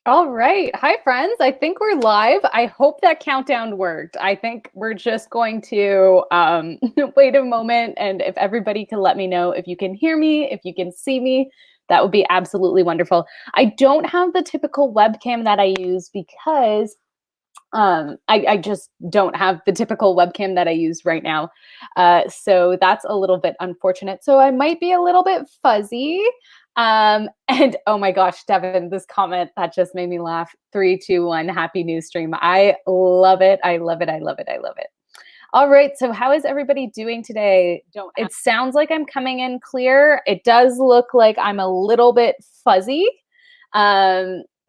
All right. Hi, friends. I think we're live. I hope that countdown worked. I think we're just going to wait a moment. And if everybody can let me know if you can hear me, if you can see me, that would be absolutely wonderful. I don't have the typical webcam that I use because I just don't have the typical webcam that I use right now. So that's a little bit unfortunate. So I might be a little bit fuzzy. And oh my gosh, Devin, this comment that just made me laugh. 3, 2, 1, happy news stream. I love it. I love it. I love it. I love it. All right. So how is everybody doing today? It sounds like I'm coming in clear. It does look like I'm a little bit fuzzy,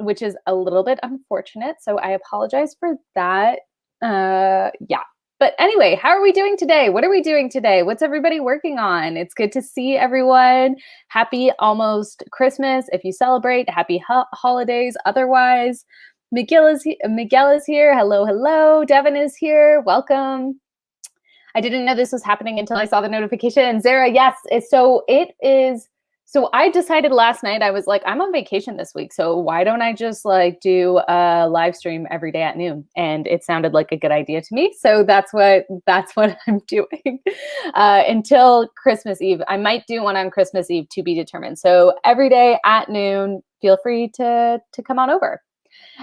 which is a little bit unfortunate. So I apologize for that. Yeah. But anyway, how are we doing today? What are we doing today? What's everybody working on? It's good to see everyone. Happy almost Christmas. If you celebrate, happy holidays. Otherwise, Miguel is here. Hello, hello. Devin is here. Welcome. I didn't know this was happening until I saw the notification. And Zara, yes. So I decided last night, I was like, I'm on vacation this week. So why don't I just like do a live stream every day at noon? And it sounded like a good idea to me. So that's what I'm doing until Christmas Eve. I might do one on Christmas Eve to be determined. So every day at noon, feel free to come on over.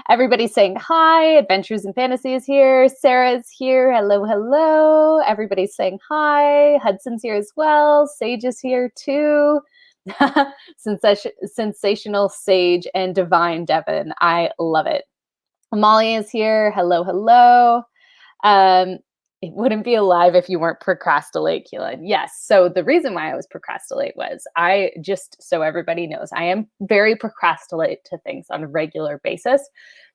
Everybody's saying hi. Adventures in Fantasy is here. Sarah's here. Hello, hello. Everybody's saying hi. Hudson's here as well. Sage is here too. Sensational Sage and Divine Devin. I love it. Molly is here. Hello, hello. It wouldn't be alive if you weren't procrastinate, Keelan. Yes. So the reason why I was procrastinate was just so everybody knows, I am very procrastinate to things on a regular basis.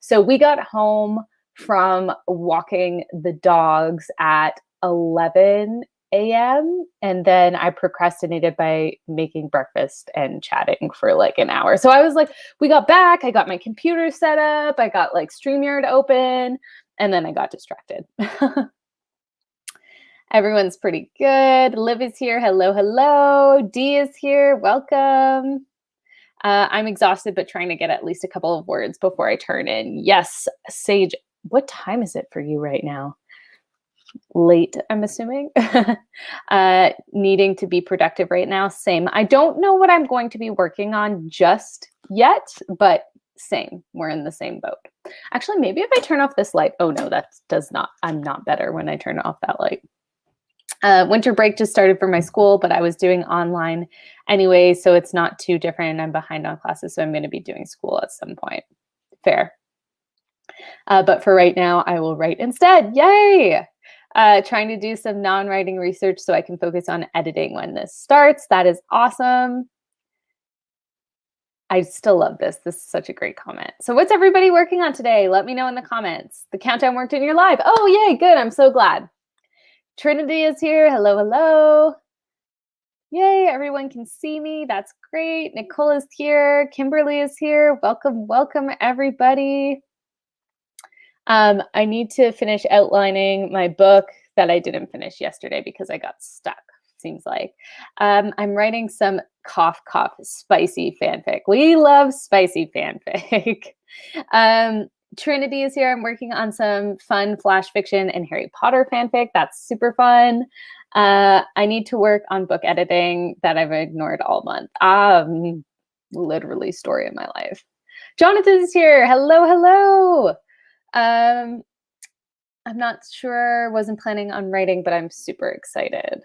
So we got home from walking the dogs at 11 a.m. and then I procrastinated by making breakfast and chatting for like an hour. So I was like, we got back, I got my computer set up, I got like StreamYard open, and then I got distracted. Everyone's pretty good. Liv is here. Hello, hello. Dee is here. Welcome. I'm exhausted, but trying to get at least a couple of words before I turn in. Yes, Sage, what time is it for you right now? Late, I'm assuming. Needing to be productive right now. Same. I don't know what I'm going to be working on just yet, but same. We're in the same boat. Actually, maybe if I turn off this light. Oh no, that does not. I'm not better when I turn off that light. Winter break just started for my school, but I was doing online anyway, so it's not too different. I'm behind on classes, so I'm going to be doing school at some point. Fair. But for right now, I will write instead. Yay! Trying to do some non-writing research so I can focus on editing when this starts. That is awesome. I still love this. This is such a great comment. So what's everybody working on today? Let me know in the comments. The countdown worked in your live. Oh, yay, good. I'm so glad. Trinity is here. Hello, hello. Yay, everyone can see me. That's great. Nicole is here. Kimberly is here. Welcome, welcome, everybody. I need to finish outlining my book that I didn't finish yesterday because I got stuck, seems like. I'm writing some cough, spicy fanfic. We love spicy fanfic. Trinity is here. I'm working on some fun flash fiction and Harry Potter fanfic. That's super fun. I need to work on book editing that I've ignored all month. Literally story of my life. Jonathan is here. Hello, hello. I'm not sure, wasn't planning on writing, but I'm super excited.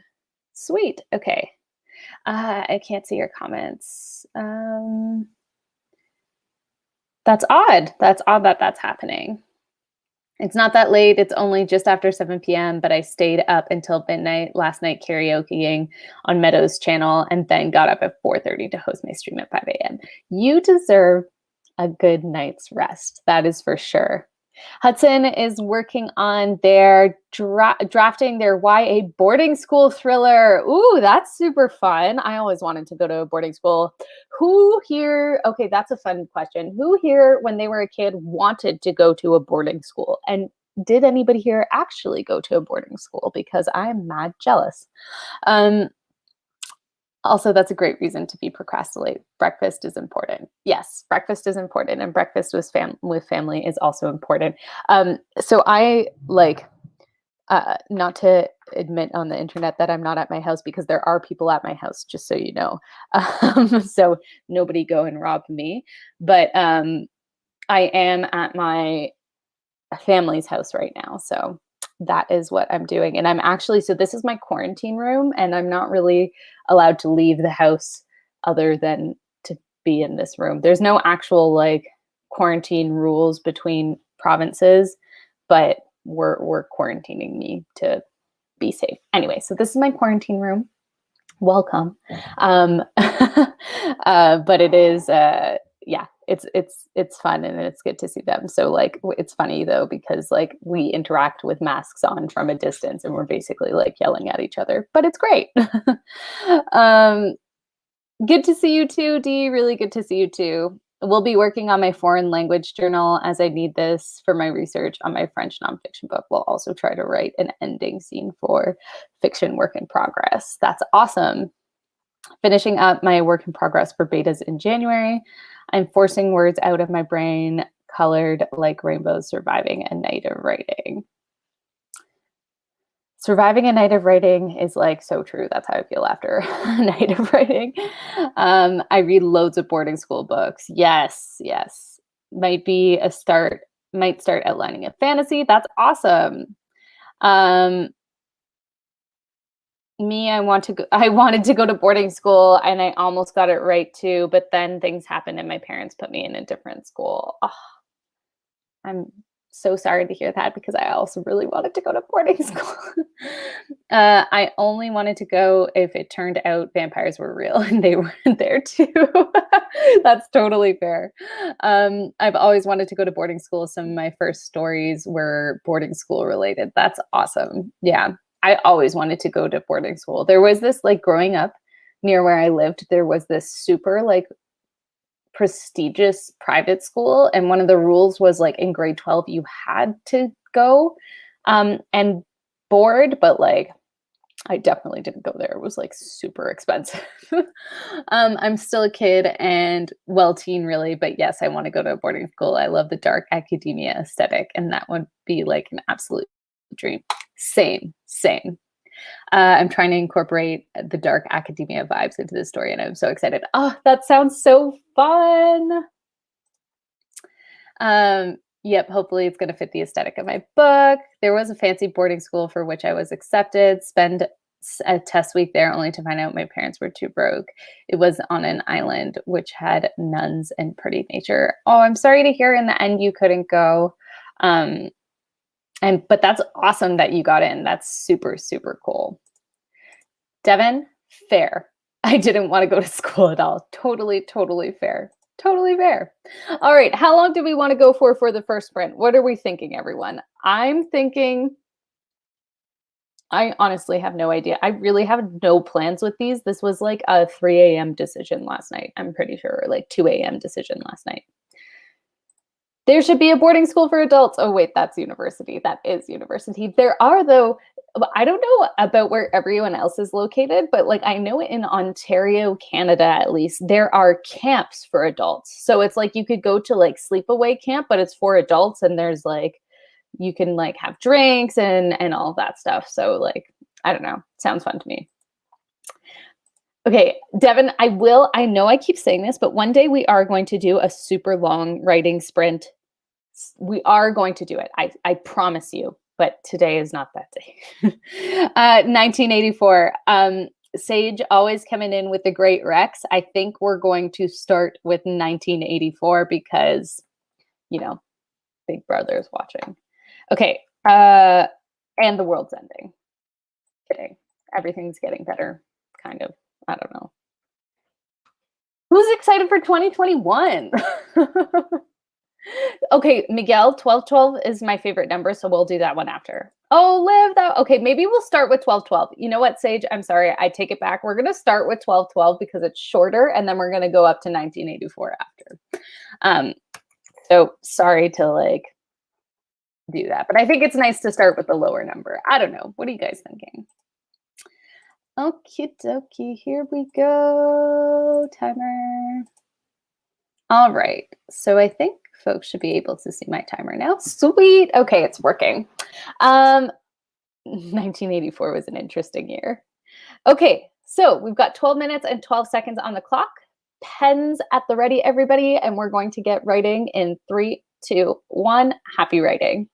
Sweet. Okay. I can't see your comments. That's odd. That's odd that that's happening. It's not that late. It's only just after 7 p.m., but I stayed up until midnight last night karaokeing on Meadows' channel and then got up at 4:30 to host my stream at 5 a.m. You deserve a good night's rest. That is for sure. Hudson is working on their drafting their YA boarding school thriller. Ooh, that's super fun. I always wanted to go to a boarding school. Who here, okay, that's a fun question. Who here, when they were a kid, wanted to go to a boarding school? And did anybody here actually go to a boarding school? Because I'm mad jealous. Also, that's a great reason to be procrastinate. Breakfast is important. Yes, breakfast is important, and breakfast with family is also important. So I like not to admit on the internet that I'm not at my house, because there are people at my house, just so you know. So nobody go and rob me. But I am at my family's house right now. So that is what I'm doing. And I'm actually, so this is my quarantine room, and I'm not really allowed to leave the house other than to be in this room. There's no actual like quarantine rules between provinces, but we're quarantining me to be safe. Anyway, so this is my quarantine room. Welcome. But it is yeah, it's fun, and it's good to see them. So like it's funny though, because like we interact with masks on from a distance, and we're basically like yelling at each other, but it's great. Good to see you too, Dee. Really good to see you too. We'll be working on my foreign language journal, as I need this for my research on my French nonfiction book. We'll also try to write an ending scene for fiction work in progress. That's awesome. Finishing up my work in progress for betas in January. I'm forcing words out of my brain, colored like rainbows, surviving a night of writing. Surviving a night of writing is like so true. That's how I feel after a night of writing. I read loads of boarding school books. Yes. Might be a start, might start outlining a fantasy. That's awesome. Me, I wanted to go to boarding school, and I almost got it right too, but then things happened and my parents put me in a different school. Oh, I'm so sorry to hear that, because I also really wanted to go to boarding school. I only wanted to go if it turned out vampires were real, and they weren't there too. That's totally fair. I've always wanted to go to boarding school. Some of my first stories were boarding school related. That's awesome. Yeah. I always wanted to go to boarding school. There was this, like, growing up near where I lived, there was this super like prestigious private school, and one of the rules was like in grade 12 you had to go and board, but like I definitely didn't go there. It was like super expensive. I'm still a kid and teen really, but yes, I want to go to a boarding school. I love the dark academia aesthetic, and that would be like an absolute dream. Same. I'm trying to incorporate the dark academia vibes into the story, and I'm so excited. Oh, that sounds so fun. Yep, hopefully it's going to fit the aesthetic of my book. There was a fancy boarding school for which I was accepted. Spend a test week there only to find out my parents were too broke. It was on an island which had nuns and pretty nature. Oh, I'm sorry to hear in the end you couldn't go. But that's awesome that you got in. That's super, super cool. Devin, fair. I didn't want to go to school at all. Totally fair. Totally fair. All right. How long do we want to go for the first sprint? What are we thinking, everyone? I'm thinking, I honestly have no idea. I really have no plans with these. This was like a 3 a.m. decision last night. I'm pretty sure, or like 2 a.m. decision last night. There should be a boarding school for adults. Oh, wait, that's university. That is university. There are, though, I don't know about where everyone else is located, but like I know in Ontario, Canada, at least, there are camps for adults. So it's like you could go to like sleepaway camp, but it's for adults, and there's like, you can like have drinks and all that stuff. So like, I don't know. Sounds fun to me. Okay, Devin, I know I keep saying this, but one day we are going to do a super long writing sprint. We are going to do it. I promise you, but today is not that day. 1984. Sage always coming in with the great Rex. I think we're going to start with 1984 because, you know, Big Brother is watching. Okay, and the world's ending. Kidding. Everything's getting better, kind of. I don't know. Who's excited for 2021? Okay, Miguel, 1212 is my favorite number, so we'll do that one after. Oh, Liv, that okay, maybe we'll start with 1212. You know what, Sage? I'm sorry, I take it back. We're gonna start with 1212 because it's shorter, and then we're gonna go up to 1984 after. So sorry to like do that, but I think it's nice to start with the lower number. I don't know. What are you guys thinking? Okie dokie, here we go. Timer. All right, so I think folks should be able to see my timer now. Sweet. Okay, it's working. 1984 was an interesting year. Okay, so we've got 12 minutes and 12 seconds on the clock. Pens at the ready, everybody, and we're going to get writing in 3, 2, 1. Happy writing.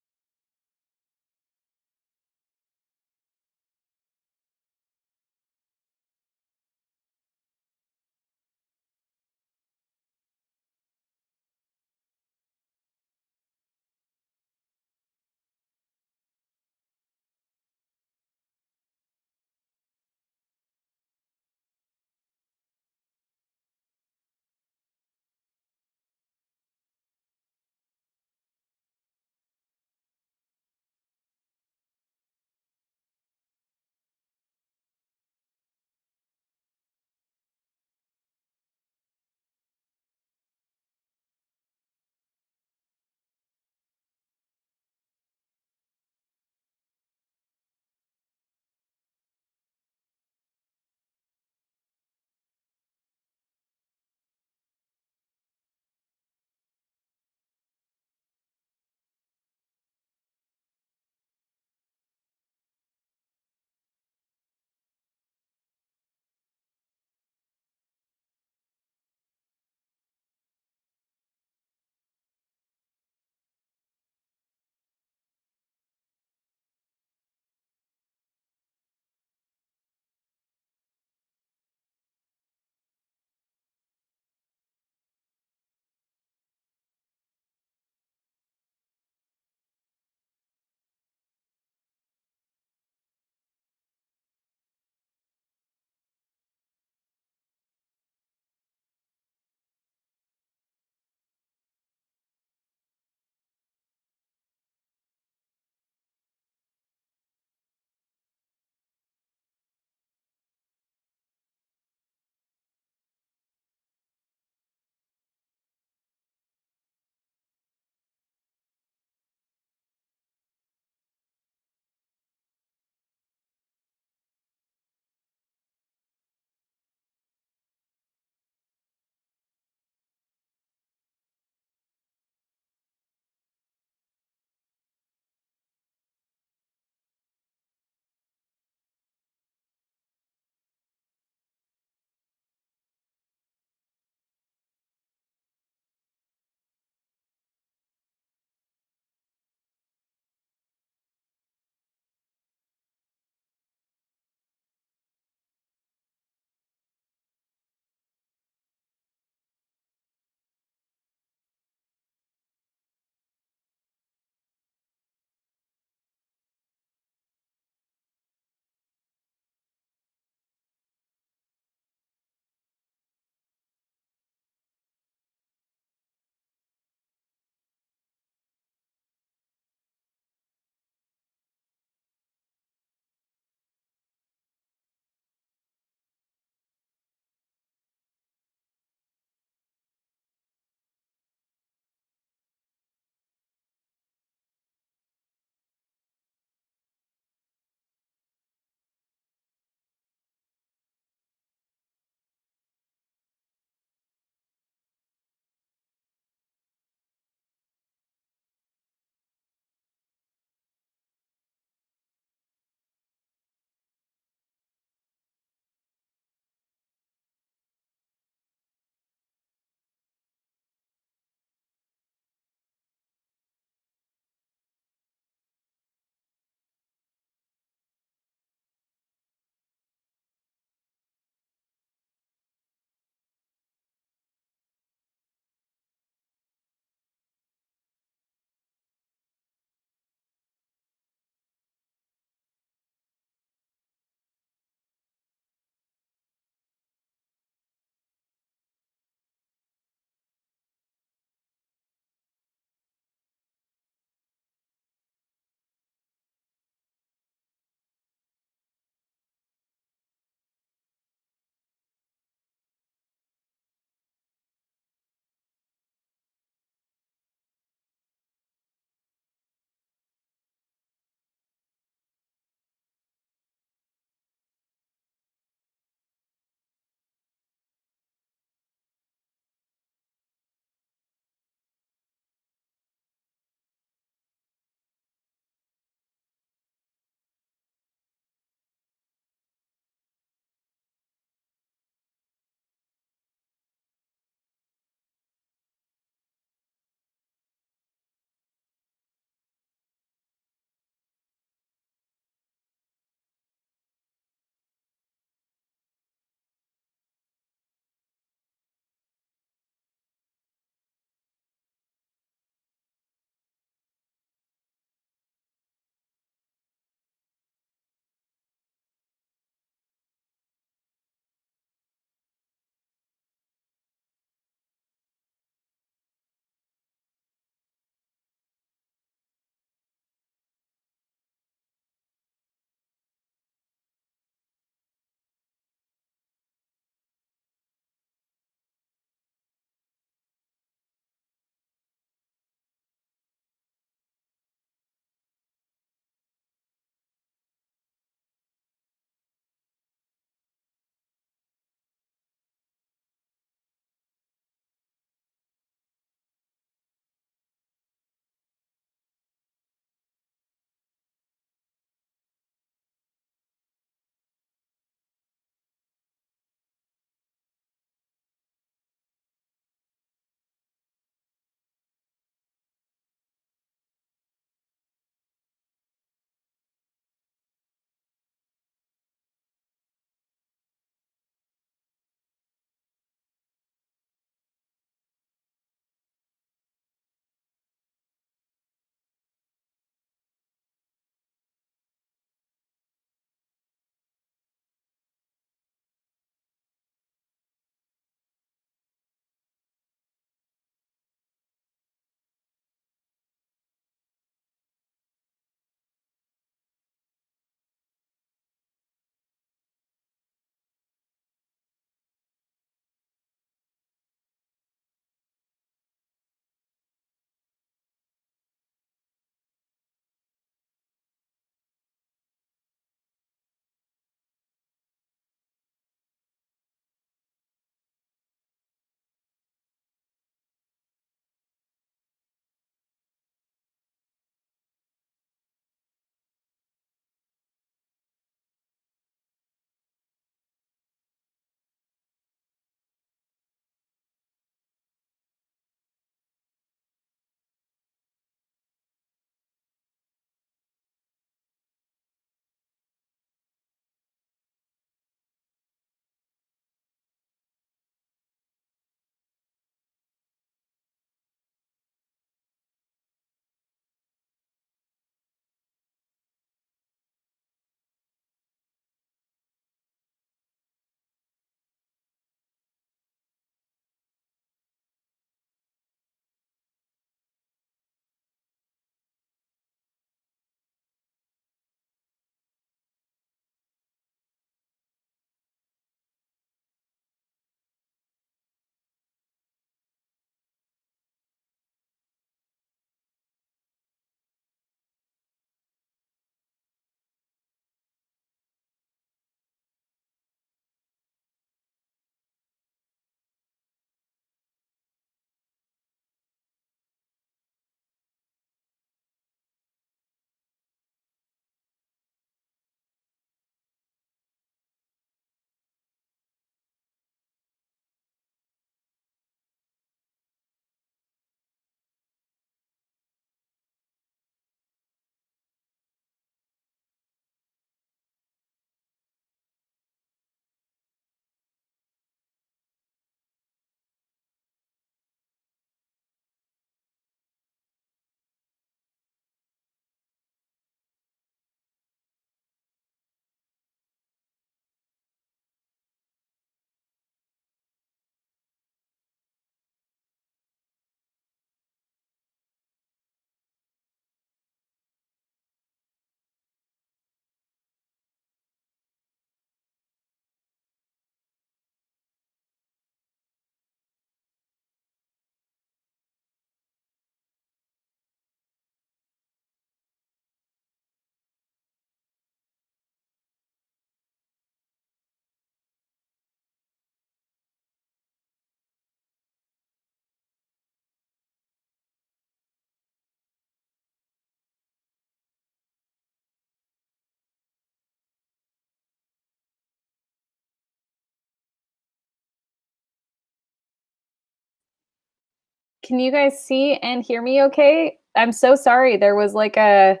Can you guys see and hear me okay? I'm so sorry. There was like a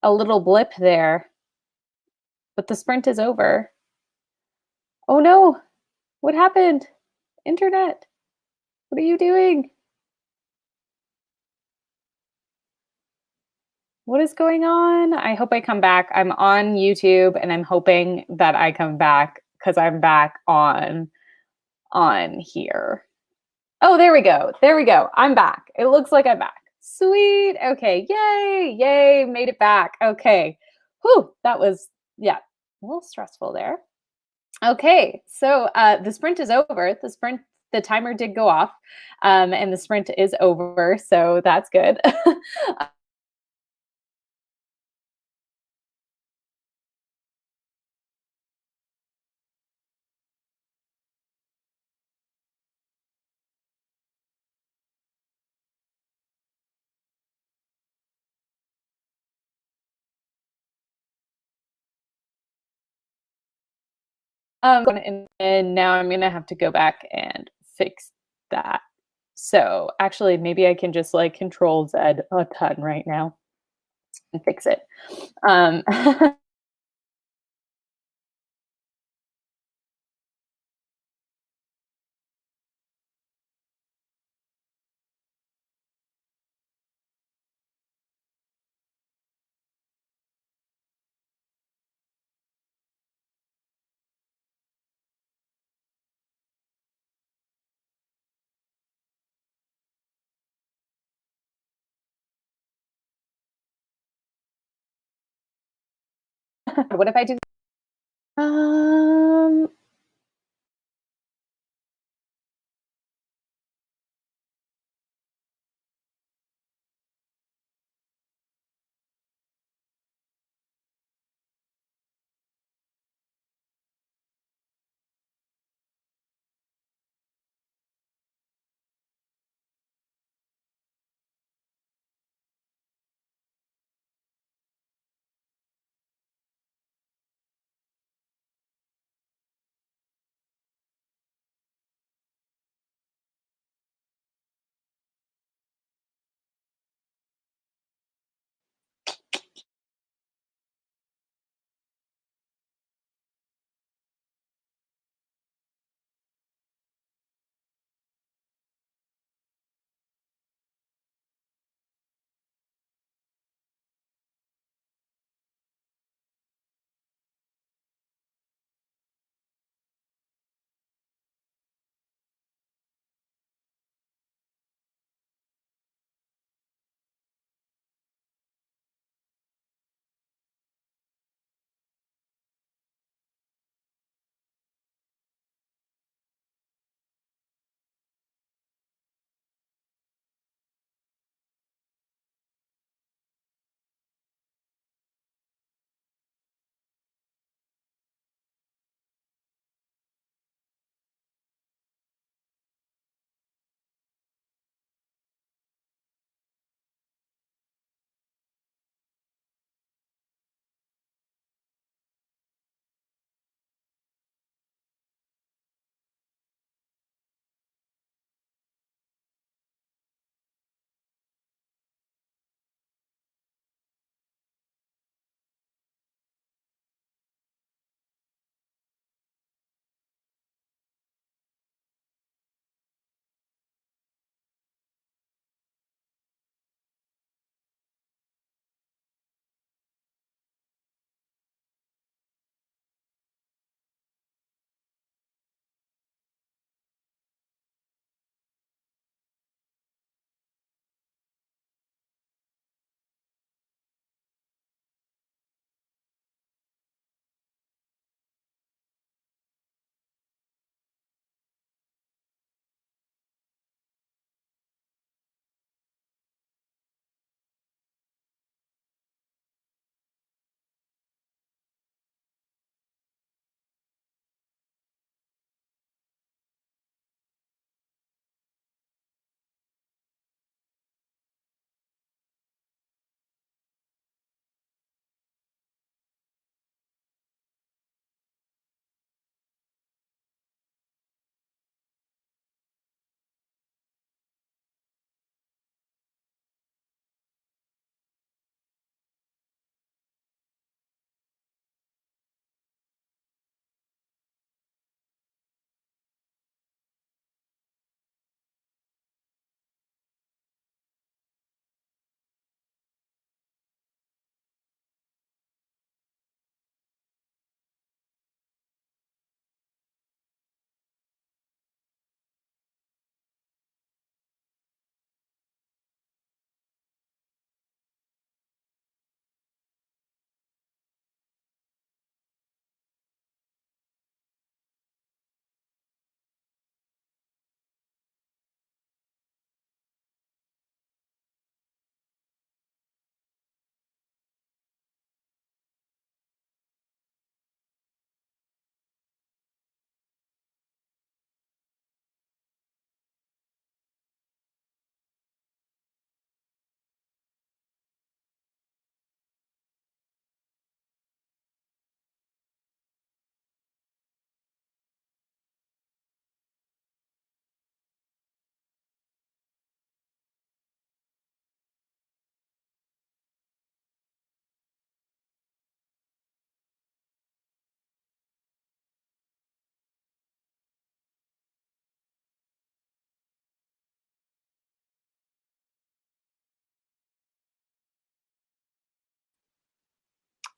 little blip there, but the sprint is over. Oh no, what happened? Internet, what are you doing? What is going on? I hope I come back. I'm on YouTube and I'm hoping that I come back because I'm back on here. Oh, there we go. There we go. I'm back. It looks like I'm back. Sweet. Okay. Yay. Yay. Made it back. Okay. Whew. That was, yeah, a little stressful there. Okay. So the sprint is over. The timer did go off, and the sprint is over. So that's good. And now I'm gonna have to go back and fix that. So actually, maybe I can just like Control Z a ton right now and fix it. Um, what if I do? Um,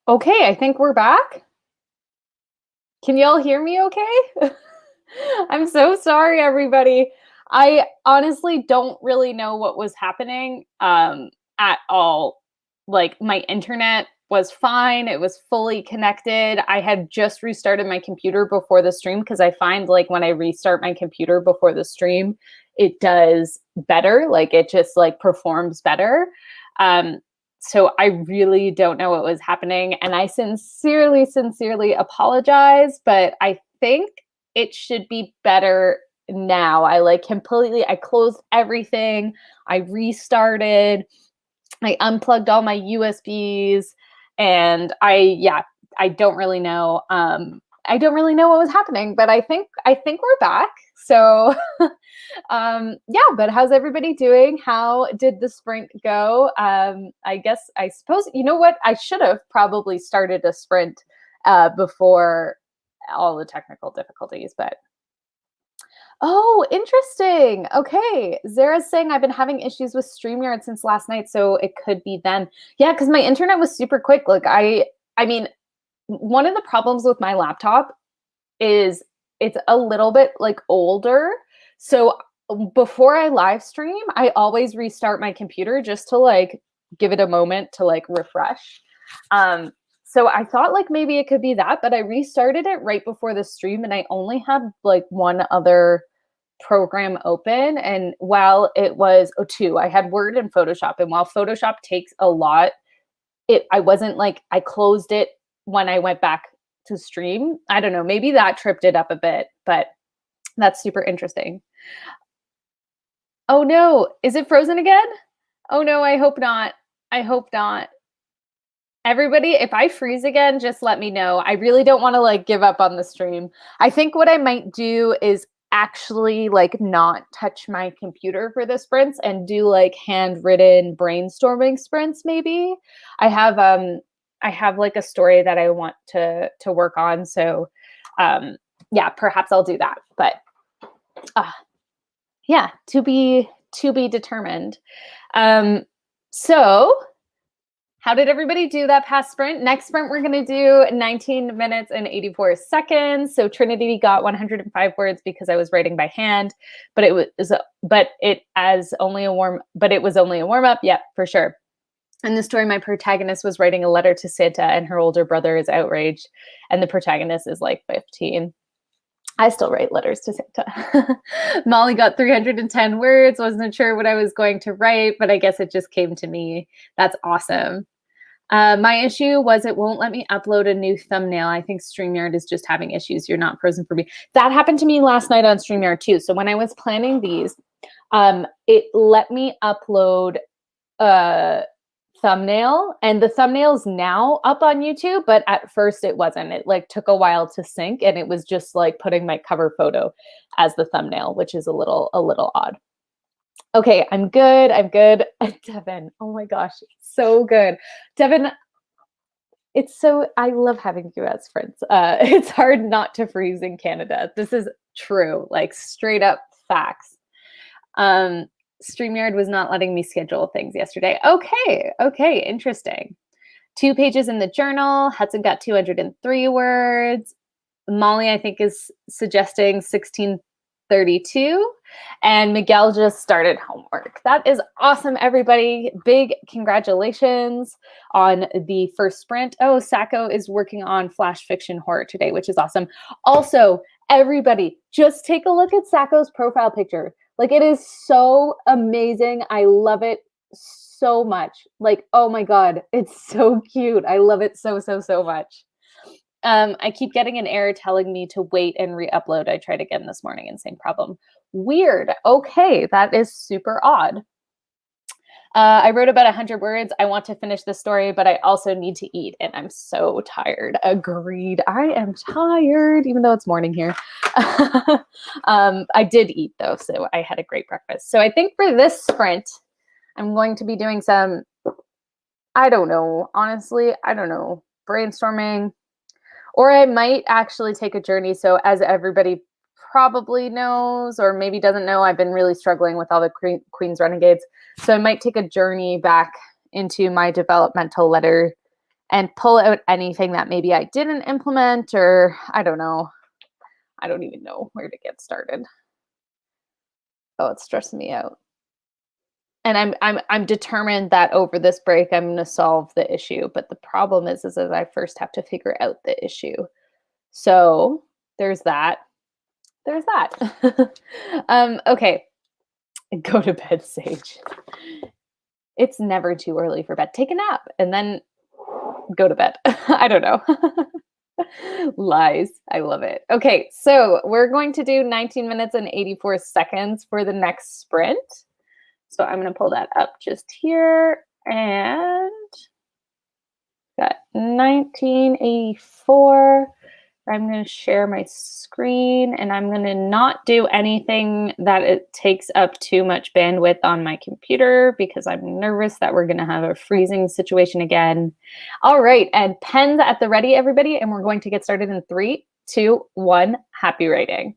Okay, I think we're back. Can y'all hear me okay? I'm so sorry, everybody. I honestly don't really know what was happening at all. Like, my internet was fine. It was fully connected. I had just restarted my computer before the stream because I find like when I restart my computer before the stream, it does better. Like it just like performs better. Um, so I really don't know what was happening. And I sincerely, sincerely apologize, but I think it should be better now. I closed everything. I restarted. I unplugged all my USBs and I don't really know. I don't really know what was happening, but I think we're back. So but how's everybody doing? How did the sprint go? I suppose, you know what? I should have probably started a sprint before all the technical difficulties, but oh, interesting. Okay. Zara's saying I've been having issues with StreamYard since last night, so it could be then. Yeah, because my internet was super quick. Like I mean, one of the problems with my laptop is it's a little bit like older. So before I live stream, I always restart my computer just to like give it a moment to like refresh. So I thought like maybe it could be that, but I restarted it right before the stream and I only had like one other program open. And while it was two, I had Word and Photoshop. And while Photoshop takes a lot, I wasn't like, I closed it when I went back to stream. I don't know, maybe that tripped it up a bit, but that's super interesting. Oh no, is it frozen again? Oh no, I hope not. I hope not. Everybody, if I freeze again, just let me know. I really don't want to like give up on the stream. I think what I might do is actually like not touch my computer for the sprints and do like handwritten brainstorming sprints maybe. I have like a story that I want to work on, so yeah, perhaps I'll do that. But yeah, to be determined. So how did everybody do that past sprint? Next sprint, we're going to do 19 minutes and 84 seconds. So Trinity got 105 words because I was writing by hand, but it was only a warm up. Yeah, for sure. In the story, my protagonist was writing a letter to Santa and her older brother is outraged. And the protagonist is like 15. I still write letters to Santa. Molly got 310 words. Wasn't sure what I was going to write, but I guess it just came to me. That's awesome. My issue was it won't let me upload a new thumbnail. I think StreamYard is just having issues. You're not frozen for me. That happened to me last night on StreamYard too. So when I was planning these, it let me upload a thumbnail, and the thumbnail's now up on YouTube, but at first it wasn't. It like took a while to sync, and it was just like putting my cover photo as the thumbnail, which is a little odd. Okay, I'm good. Devin, oh my gosh, so good. Devin, I love having you as friends. It's hard not to freeze in Canada. This is true, like straight up facts. StreamYard was not letting me schedule things yesterday. Okay, interesting. 2 pages in the journal. Hudson got 203 words. Molly, I think, is suggesting 1632. And Miguel just started homework. That is awesome, everybody. Big congratulations on the first sprint. Oh, Sacco is working on flash fiction horror today, which is awesome. Also, everybody, just take a look at Sacco's profile picture. Like, it is so amazing. I love it so much. Like, oh my God, it's so cute. I love it so much. I keep getting an error telling me to wait and re-upload. I tried again this morning and same problem. Weird. Okay, that is super odd. I wrote about 100 words. I want to finish the story, but I also need to eat, and I'm so tired. Agreed. I am tired, even though it's morning here. I did eat, though, so I had a great breakfast. So I think for this sprint, I'm going to be doing some, I don't know, honestly, I don't know, brainstorming, or I might actually take a journey. So as everybody probably knows, or maybe doesn't know, I've been really struggling with all the Queen's Renegades. So I might take a journey back into my developmental letter and pull out anything that maybe I didn't implement, or I don't know. I don't even know where to get started. Oh, it's stressing me out. And I'm determined that over this break I'm going to solve the issue, but the problem is that I first have to figure out the issue. So, there's that. There's that. Okay. Go to bed, Sage. It's never too early for bed. Take a nap and then go to bed. I don't know. Lies. I love it. Okay, so we're going to do 19 minutes and 84 seconds for the next sprint. So I'm going to pull that up just here, and got 1984. I'm going to share my screen, and I'm going to not do anything that it takes up too much bandwidth on my computer because I'm nervous that we're going to have a freezing situation again. All right, and pens at the ready, everybody, and we're going to get started in 3, 2, 1. Happy writing.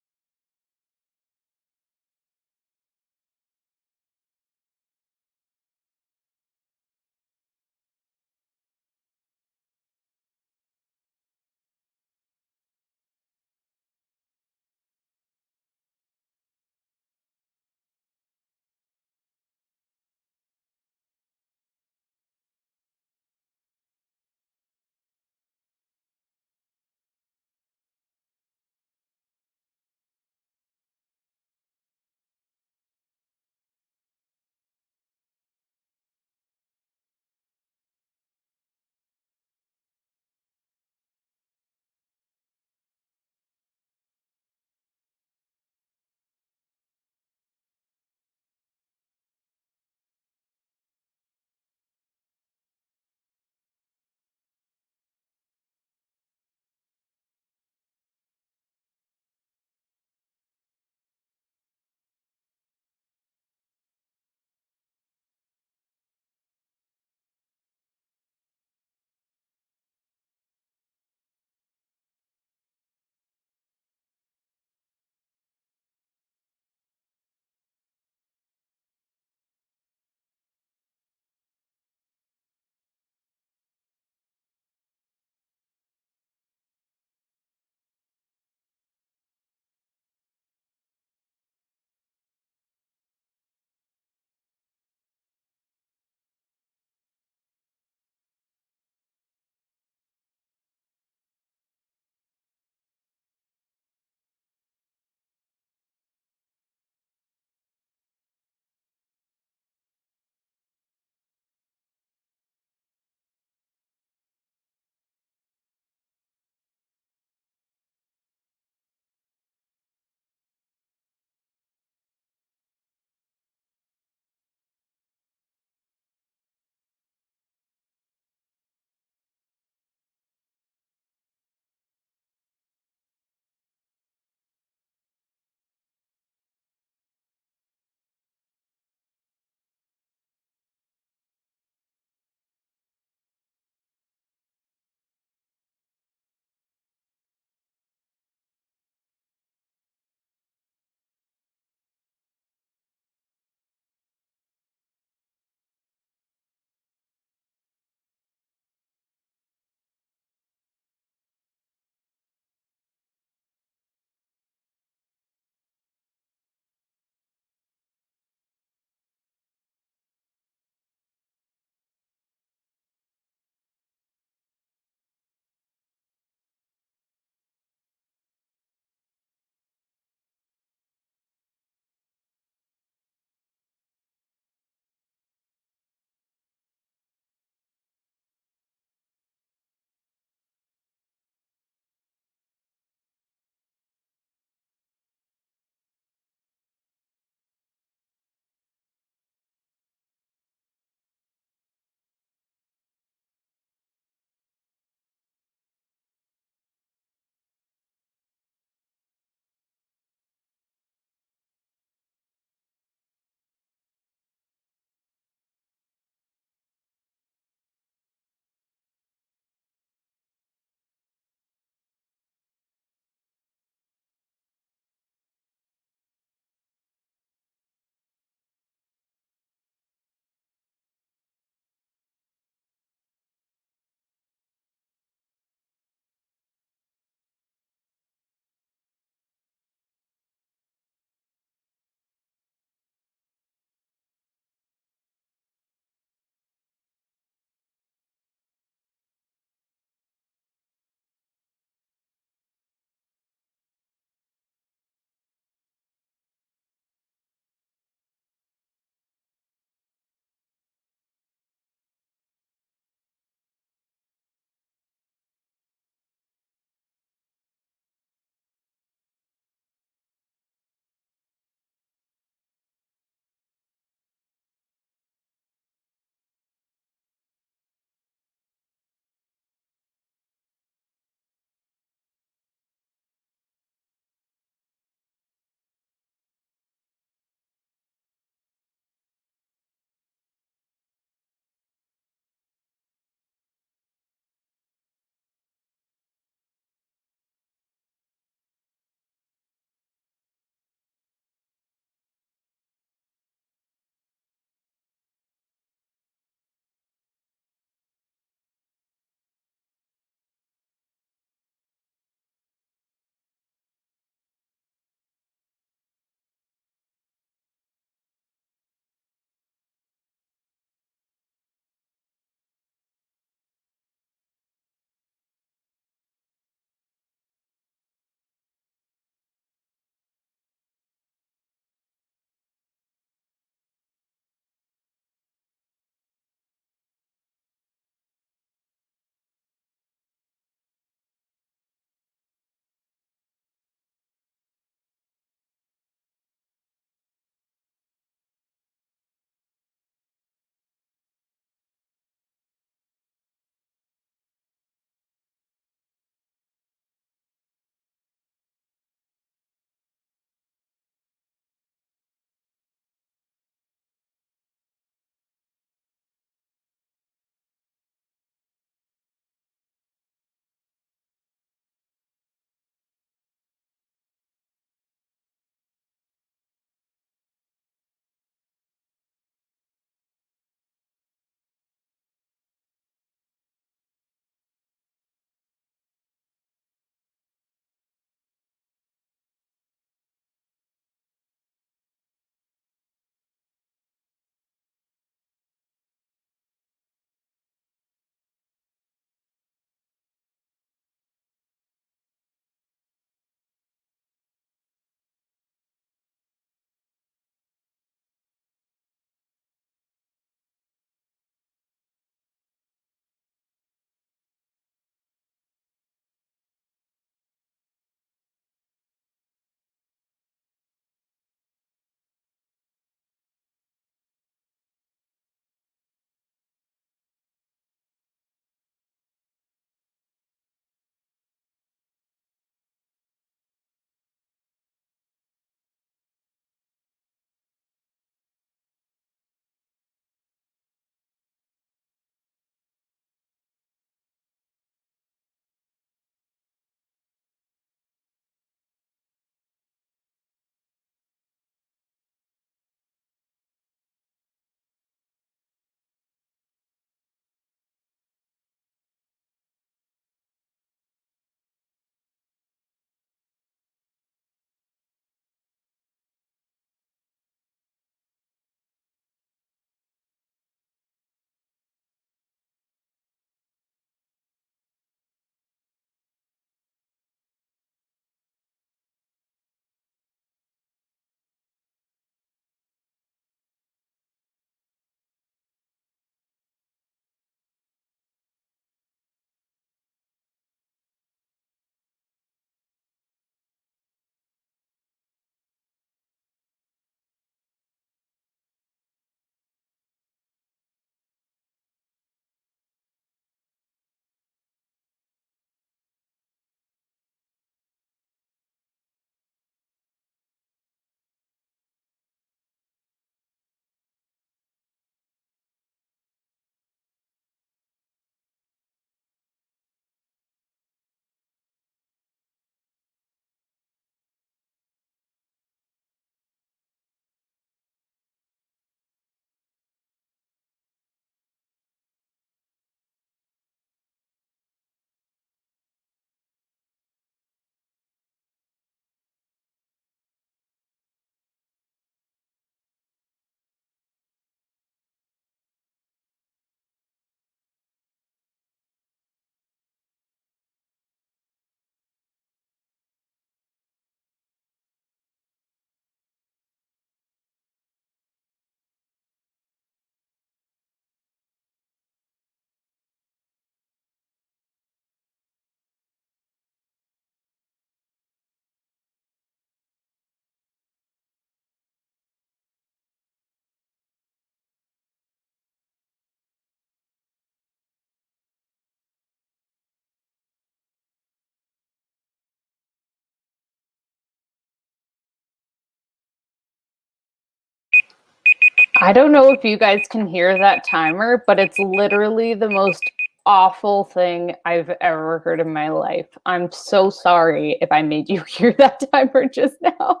I don't know if you guys can hear that timer, but it's literally the most awful thing I've ever heard in my life. I'm so sorry if I made you hear that timer just now.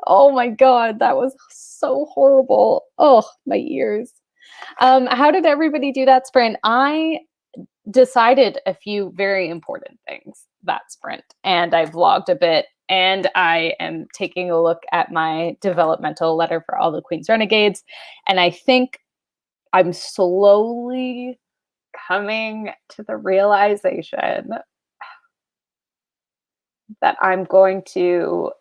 Oh my God, that was so horrible. Oh, my ears. How did everybody do that sprint? I decided a few very important things that sprint, and I vlogged a bit, and I am taking a look at my developmental letter for all the Queen's Renegades, and I think I'm slowly coming to the realization that I'm going to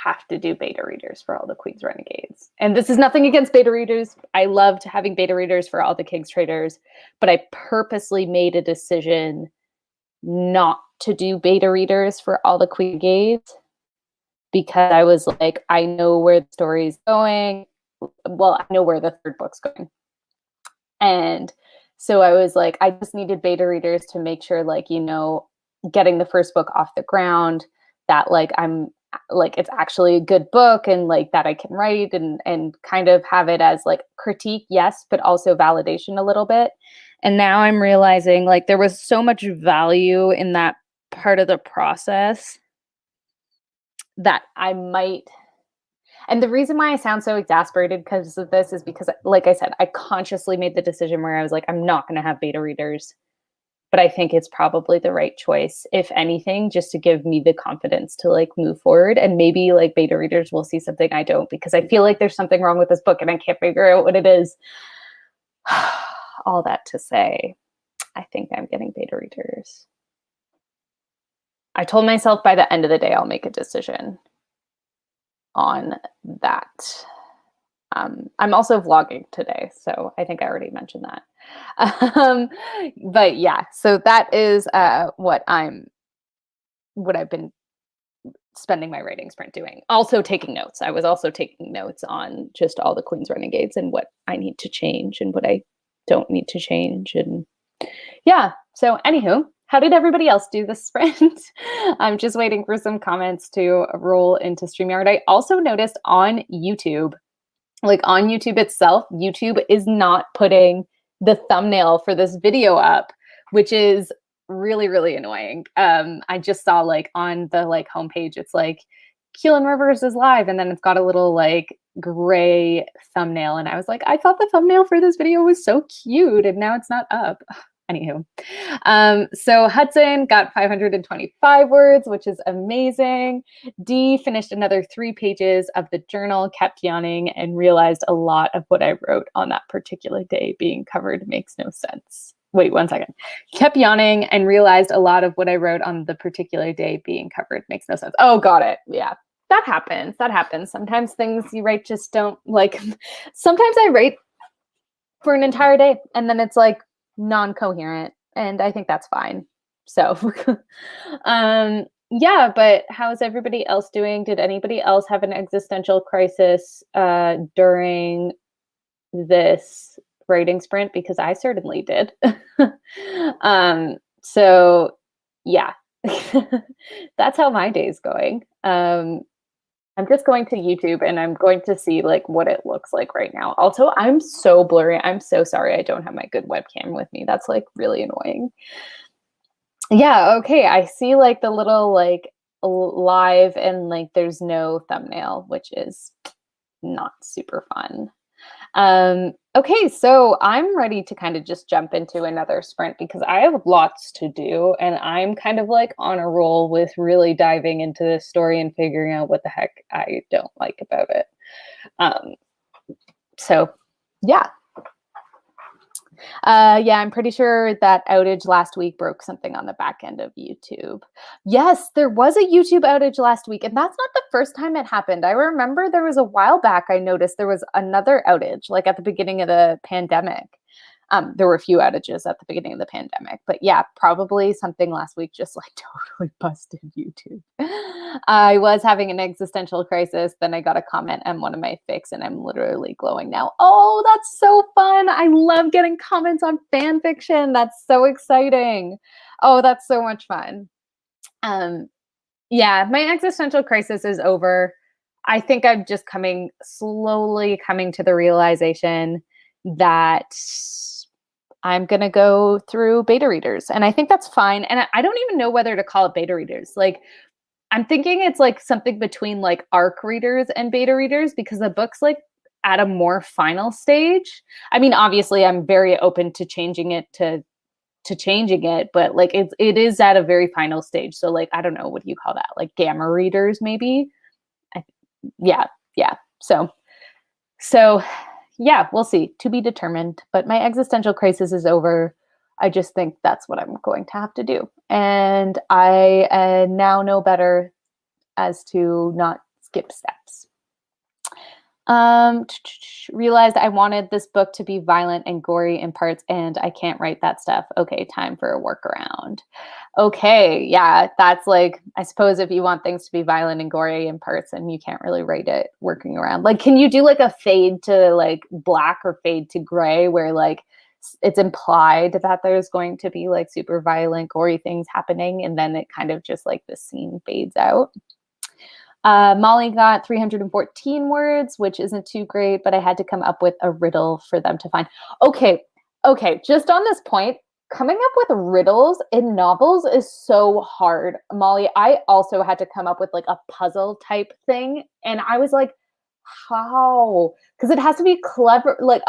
have to do beta readers for all the Queen's Renegades. And this is nothing against beta readers. I loved having beta readers for all the King's Traders, but I purposely made a decision not to do beta readers for all the Queen Renegades because I was like, I know where the story's going. Well, I know where the third book's going. And so I was like, I just needed beta readers to make sure, like, you know, getting the first book off the ground, that like I'm like it's actually a good book and like that I can write and kind of have it as like critique, yes, but also validation a little bit. And now I'm realizing like there was so much value in that part of the process that I might. And the reason why I sound so exasperated because of this is because, like I said, I consciously made the decision where I was like, I'm not going to have beta readers. But I think it's probably the right choice, if anything, just to give me the confidence to like move forward. And maybe like beta readers will see something I don't, because I feel like there's something wrong with this book and I can't figure out what it is. All that to say, I think I'm getting beta readers. I told myself by the end of the day, I'll make a decision on that. I'm also vlogging today, so I think I already mentioned that. But yeah, so that is what I've been spending my writing sprint doing. Also taking notes. I was also taking notes on just all the Queen's Renegades and what I need to change and what I don't need to change. And yeah, so anywho, how did everybody else do the sprint? I'm just waiting for some comments to roll into StreamYard. I also noticed on YouTube, like on YouTube itself, YouTube is not putting the thumbnail for this video up, which is really, really annoying. I just saw like on the like homepage, it's like Keelan Rivers is live, and then it's got a little like gray thumbnail. And I was like, I thought the thumbnail for this video was so cute, and now it's not up. Anywho, so Hudson got 525 words, which is amazing. Dee finished another 3 pages of the journal, kept yawning, and realized a lot of what I wrote on that particular day being covered makes no sense. Wait 1 second. Kept yawning and realized a lot of what I wrote on the particular day being covered makes no sense. Oh, got it. Yeah, that happens. That happens. Sometimes things you write just don't like, sometimes I write for an entire day and then it's like, non-coherent, and I think that's fine. So yeah, but how's everybody else doing? Did anybody else have an existential crisis during this writing sprint? Because I certainly did. So yeah, that's how my day's going. I'm just going to YouTube and I'm going to see like what it looks like right now. Also, I'm so blurry. I'm so sorry I don't have my good webcam with me. That's like really annoying. Yeah, okay. I see like the little like live and like there's no thumbnail, which is not super fun. Okay, so I'm ready to kind of just jump into another sprint because I have lots to do and I'm kind of like on a roll with really diving into this story and figuring out what the heck I don't like about it. So yeah. Yeah, I'm pretty sure that outage last week broke something on the back end of YouTube. Yes, there was a YouTube outage last week, and that's not the first time it happened. I remember there was a while back I noticed there was another outage, like at the beginning of the pandemic. There were a few outages at the beginning of the pandemic, but yeah, probably something last week just like totally busted YouTube. I was having an existential crisis. Then I got a comment on one of my fics and I'm literally glowing now. Oh, that's so fun. I love getting comments on fan fiction. That's so exciting. Oh, that's so much fun. Yeah, my existential crisis is over. I think I'm just slowly coming to the realization that I'm going to go through beta readers. And I think that's fine. And I don't even know whether to call it beta readers. Like, I'm thinking it's like something between like ARC readers and beta readers because the book's like at a more final stage. I mean, obviously, I'm very open to changing it to changing it, but like it is at a very final stage. So like, I don't know, what do you call that? Like gamma readers, maybe? I, yeah, yeah. So yeah, we'll see. To be determined. But my existential crisis is over. I just think that's what I'm going to have to do. And I now know better as to not skip steps. Realized I wanted this book to be violent and gory in parts, and I can't write that stuff. Okay, time for a workaround. Okay, yeah, that's like, I suppose if you want things to be violent and gory in parts and you can't really write it working around. Like, can you do like a fade to like black or fade to gray where like it's implied that there's going to be like super violent, gory things happening, and then it kind of just like the scene fades out? Molly got 314 words, which isn't too great, but I had to come up with a riddle for them to find. Okay, just on this point, coming up with riddles in novels is so hard. Molly, I also had to come up with like a puzzle type thing, and I was like, how? Because it has to be clever. Like,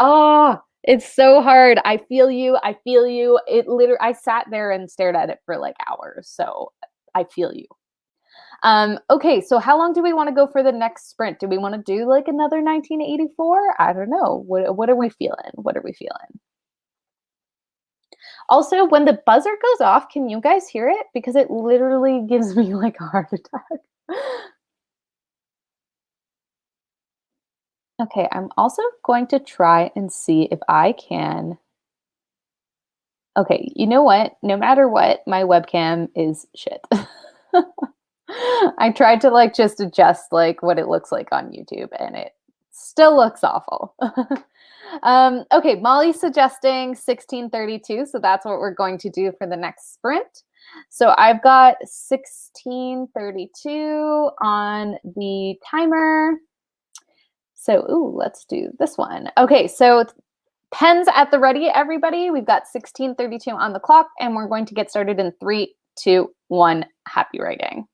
it's so hard. I feel you. It literally, I sat there and stared at it for like hours. So I feel you. Okay, so how long do we want to go for the next sprint? Do we want to do like another 1984? I don't know. What are we feeling? What are we feeling? Also, when the buzzer goes off, can you guys hear it? Because it literally gives me like a heart attack. Okay, I'm also going to try and see if I can. Okay, you know what? No matter what, my webcam is shit. I tried to like just adjust like what it looks like on YouTube and it still looks awful. Okay, Molly's suggesting 1632, so that's what we're going to do for the next sprint. So I've got 1632 on the timer. So, ooh, let's do this one. Okay, so pens at the ready, everybody. We've got 1632 on the clock, and we're going to get started in 3, 2, 1. Happy writing.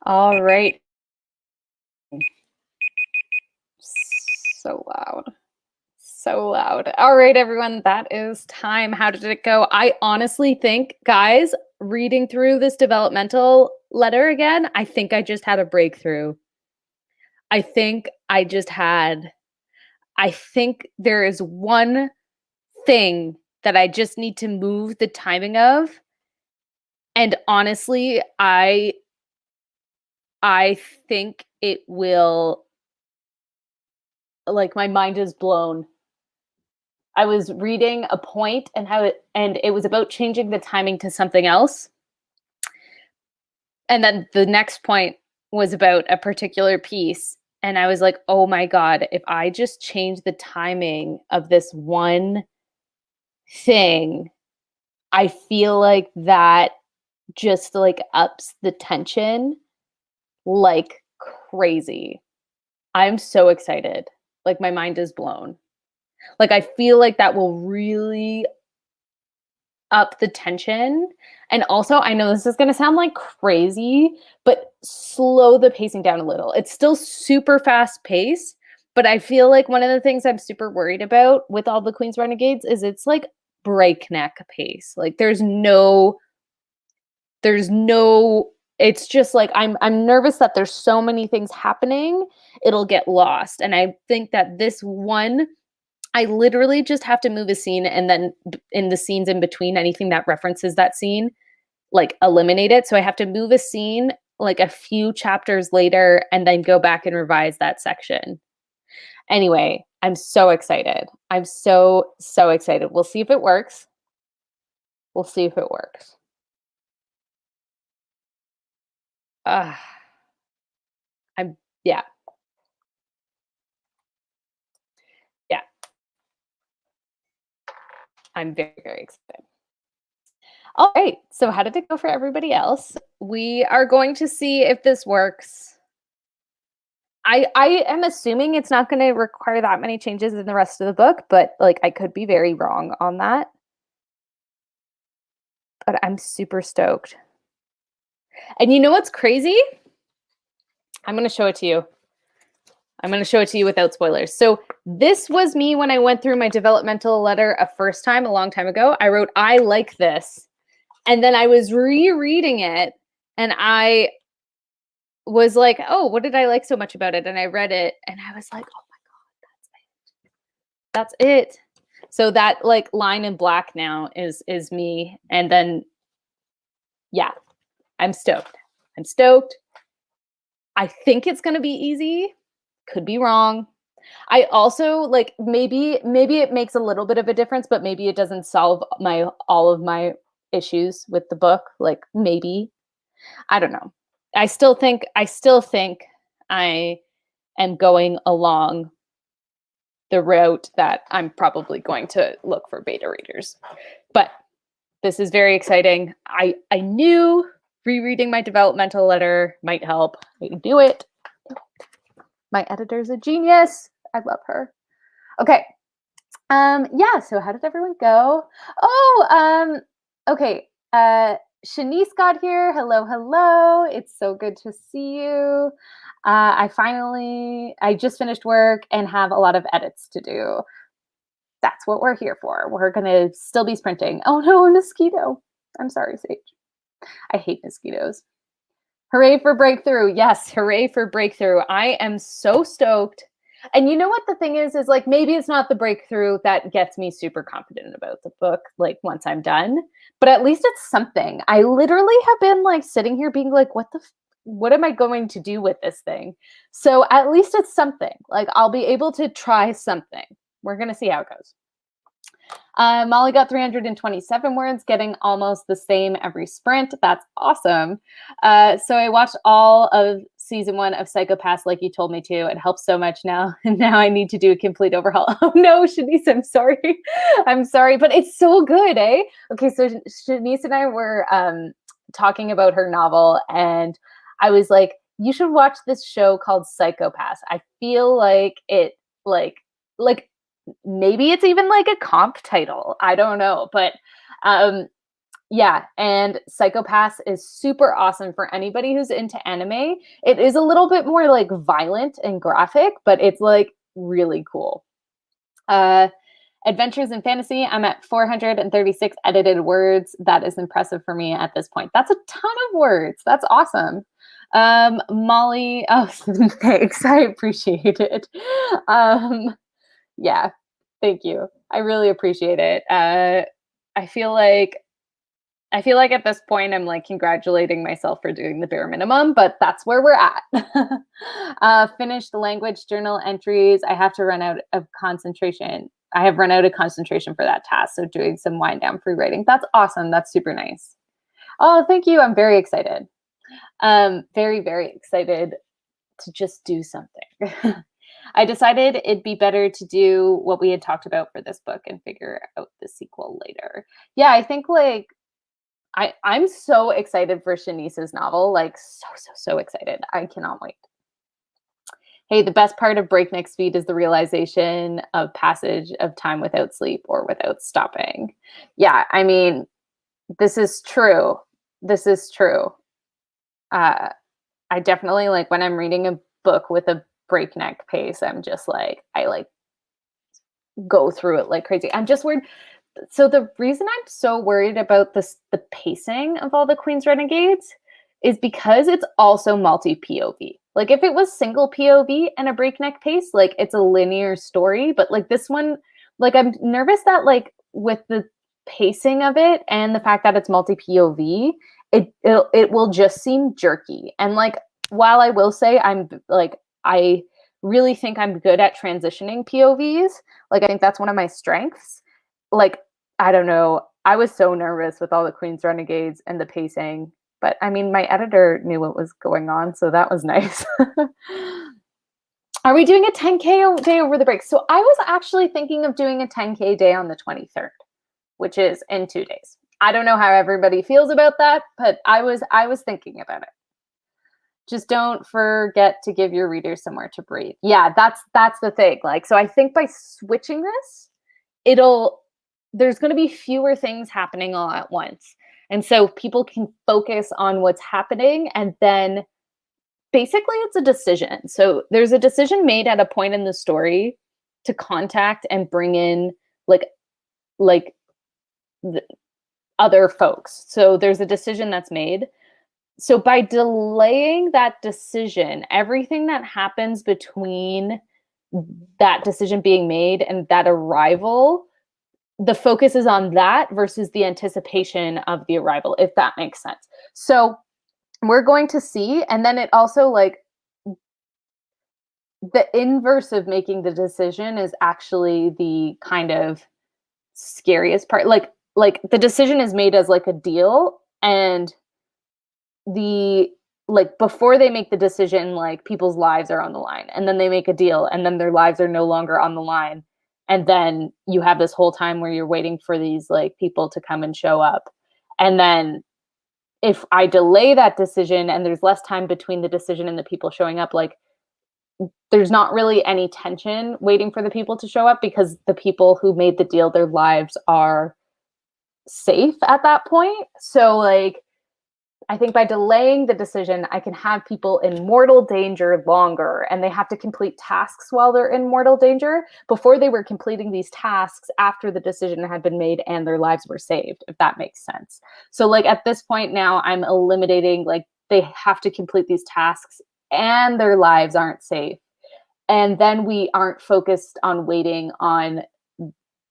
All right. So loud. So loud. All right, everyone, that is time. How did it go? I honestly think, guys, reading through this developmental letter again, I think I just had a breakthrough. I think there is one thing that I just need to move the timing of. And honestly, I think it will, like, my mind is blown. I was reading a point and it was about changing the timing to something else. And then the next point was about a particular piece. And I was like, oh my God, if I just change the timing of this one thing, I feel like that just like ups the tension like crazy. I'm so excited. Like, my mind is blown. Like, I feel like that will really up the tension. And also, I know this is going to sound like crazy, but slow the pacing down a little. It's still super fast paced, but I feel like one of the things I'm super worried about with all the Queen's Renegades is it's like breakneck pace. Like, it's just like I'm nervous that there's so many things happening, it'll get lost. And I think that this one, I literally just have to move a scene, and then in the scenes in between, anything that references that scene, like, eliminate it. So I have to move a scene like a few chapters later and then go back and revise that section. Anyway, I'm so excited. I'm so excited. We'll see if it works. We'll see if it works. Yeah. Yeah. I'm very, very excited. All right. So how did it go for everybody else? We are going to see if this works. I am assuming it's not going to require that many changes in the rest of the book, but like, I could be very wrong on that. But I'm super stoked. And you know what's crazy? I'm going to show it to you. I'm going to show it to you without spoilers. So this was me when I went through my developmental letter a first time, a long time ago. I wrote, I like this. And then I was rereading it and I was like, oh, what did I like so much about it? And I read it and I was like, oh my God, that's it. So that like line in black now is me. And then, yeah, I'm stoked. I'm stoked. I think it's going to be easy. Could be wrong. I also like, maybe it makes a little bit of a difference, but maybe it doesn't solve all of my issues with the book. Like, maybe, I don't know. I still think I am going along the route that I'm probably going to look for beta readers. But this is very exciting. I knew rereading my developmental letter might help. I can do it. My editor's a genius. I love her. Okay. Yeah, so how did everyone go? Oh, okay. Shanice got here. Hello, hello. It's so good to see you. I just finished work and have a lot of edits to do. That's what we're here for. We're gonna still be sprinting. Oh no, a mosquito. I'm sorry, Sage. I hate mosquitoes. Hooray for breakthrough. Yes, hooray for breakthrough. I am so stoked. And you know what the thing is like, maybe it's not the breakthrough that gets me super confident about the book, like, once I'm done, but at least it's something. I literally have been like sitting here being like, what am I going to do with this thing? So at least it's something. Like, I'll be able to try something. We're going to see how it goes. Molly got 327 words, getting almost the same every sprint. That's awesome. So I watched all of season 1 of Psycho-Pass like you told me to. It helps so much now. Now I need to do a complete overhaul. Oh no, Shanice, I'm sorry. I'm sorry, but it's so good, eh? Okay, so Shanice and I were talking about her novel, and I was like, you should watch this show called Psycho-Pass. I feel like it, like maybe it's even like a comp title. I don't know. But Yeah, and Psychopaths is super awesome for anybody who's into anime. It is a little bit more like violent and graphic, but it's like really cool. Adventures in Fantasy, I'm at 436 edited words. That is impressive for me at this point. That's a ton of words. That's awesome. Molly, oh, thanks. I appreciate it. Yeah, thank you. I really appreciate it. I feel like at this point I'm like congratulating myself for doing the bare minimum, but that's where we're at. Finished language journal entries. I have to run out of concentration. I have run out of concentration for that task. So doing some wind down free writing. That's awesome. That's super nice. Oh, thank you. I'm very excited. Very, very excited to just do something. I decided it'd be better to do what we had talked about for this book and figure out the sequel later. Yeah, I think like I'm so excited for Shanice's novel, like so excited. I cannot wait. Hey, the best part of breakneck speed is the realization of passage of time without sleep or without stopping. Yeah, I mean, this is true. This is true. I definitely like when I'm reading a book with a breakneck pace, I'm just like, I like go through it like crazy. I'm just worried. So the reason I'm so worried about the pacing of all the Queen's Renegades is because it's also multi POV. Like if it was single POV and a breakneck pace, like it's a linear story, but like this one, like I'm nervous that like with the pacing of it and the fact that it's multi POV, it will just seem jerky. And like while I will say I really think I'm good at transitioning POVs, like I think that's one of my strengths. Like I don't know. I was so nervous with all the Queen's Renegades and the pacing, but I mean, my editor knew what was going on, so that was nice. Are we doing a 10K day over the break? So I was actually thinking of doing a 10K day on the 23rd, which is in 2 days. I don't know how everybody feels about that, but I was thinking about it. Just don't forget to give your readers somewhere to breathe. Yeah, that's the thing. Like, so I think by switching this, there's going to be fewer things happening all at once. And so people can focus on what's happening. And then basically it's a decision. So there's a decision made at a point in the story to contact and bring in like the other folks. So there's a decision that's made. So by delaying that decision, everything that happens between that decision being made and that arrival, the focus is on that versus the anticipation of the arrival, if that makes sense. So we're going to see, and then it also like the inverse of making the decision is actually the kind of scariest part. Like the decision is made as like a deal, and the like before they make the decision, like people's lives are on the line, and then they make a deal and then their lives are no longer on the line. And then you have this whole time where you're waiting for these like people to come and show up. And then if I delay that decision and there's less time between the decision and the people showing up, like there's not really any tension waiting for the people to show up because the people who made the deal, their lives are safe at that point. So like, I think by delaying the decision, I can have people in mortal danger longer, and they have to complete tasks while they're in mortal danger. Before they were completing these tasks after the decision had been made and their lives were saved, if that makes sense. So like at this point now, I'm eliminating like they have to complete these tasks and their lives aren't safe. And then we aren't focused on waiting on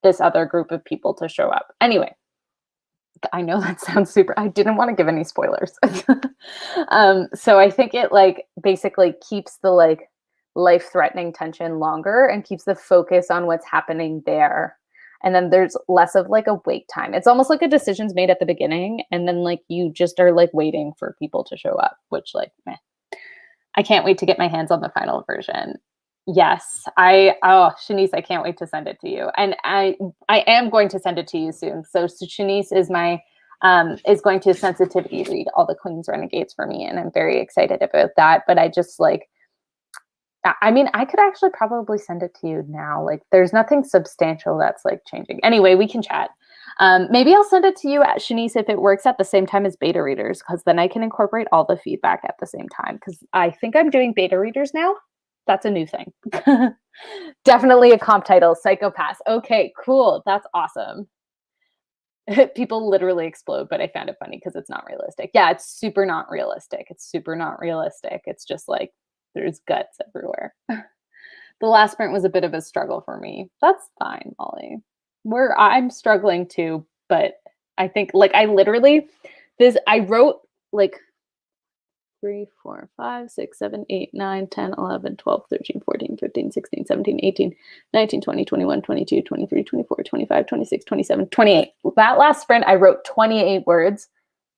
this other group of people to show up. Anyway. I know that sounds super, I didn't want to give any spoilers. So I think it like basically keeps the like life-threatening tension longer and keeps the focus on what's happening there. And then there's less of like a wait time. It's almost like a decision's made at the beginning and then like you just are like waiting for people to show up, which like, meh. I can't wait to get my hands on the final version. Yes, Shanice, I can't wait to send it to you. And I am going to send it to you soon. So Shanice is is going to sensitivity read all the Queen's Renegades for me. And I'm very excited about that. But I just like, I mean, I could actually probably send it to you now. Like there's nothing substantial that's like changing. Anyway, we can chat. Maybe I'll send it to you, Shanice, if it works at the same time as beta readers, because then I can incorporate all the feedback at the same time, because I think I'm doing beta readers now. That's a new thing. Definitely a comp title, Psychopaths. Okay, cool. That's awesome. People literally explode, but I found it funny because it's not realistic. Yeah, it's super not realistic. It's super not realistic. It's just like there's guts everywhere. The last sprint was a bit of a struggle for me. That's fine, Molly. I'm struggling too, but I think like I wrote like 3, 4, 5, 6, 7, 8, 9, 10, 11, 12, 13, 14, 15, 16, 17, 18, 19, 20, 21, 22, 23, 24, 25, 26, 27, 28. That last sprint, I wrote 28 words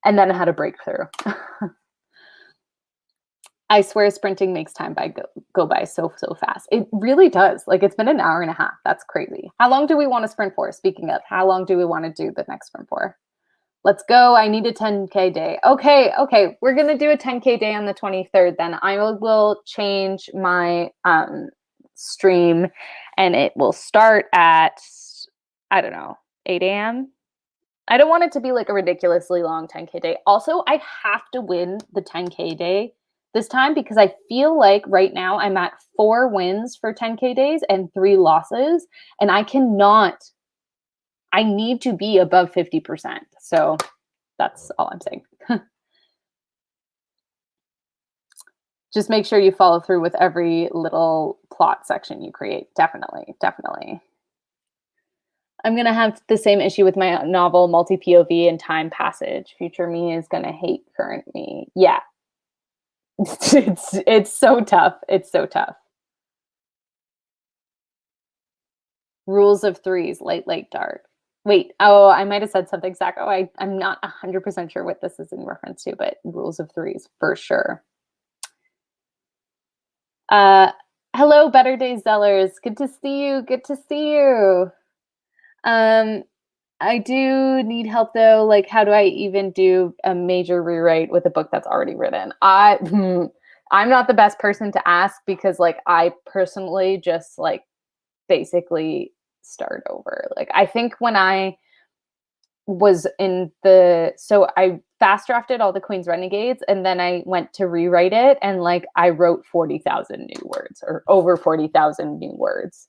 and then I had a breakthrough. I swear sprinting makes time go by so fast. It really does. Like it's been an hour and a half. That's crazy. How long do we want to sprint for? Speaking of, how long do we want to do the next sprint for? Let's go. I need a 10K day. Okay. We're going to do a 10K day on the 23rd. Then I will change my stream and it will start at, I don't know, 8 a.m. I don't want it to be like a ridiculously long 10K day. Also, I have to win the 10K day this time because I feel like right now I'm at 4 wins for 10K days and 3 losses. And I need to be above 50%. So that's all I'm saying. Just make sure you follow through with every little plot section you create. Definitely. I'm going to have the same issue with my novel, multi-POV and time passage. Future me is going to hate current me. Yeah. It's so tough. It's so tough. Rules of threes, light, dark. Wait, I might have said something, Zach. I'm not 100% sure what this is in reference to, but rules of threes for sure. Hello, Better Days Zellers. Good to see you. I do need help though. Like, how do I even do a major rewrite with a book that's already written? I'm not the best person to ask because like I personally just like basically start over. Like I think when I was so I fast drafted all the Queen's Renegades and then I went to rewrite it and like I wrote 40,000 new words or over 40,000 new words.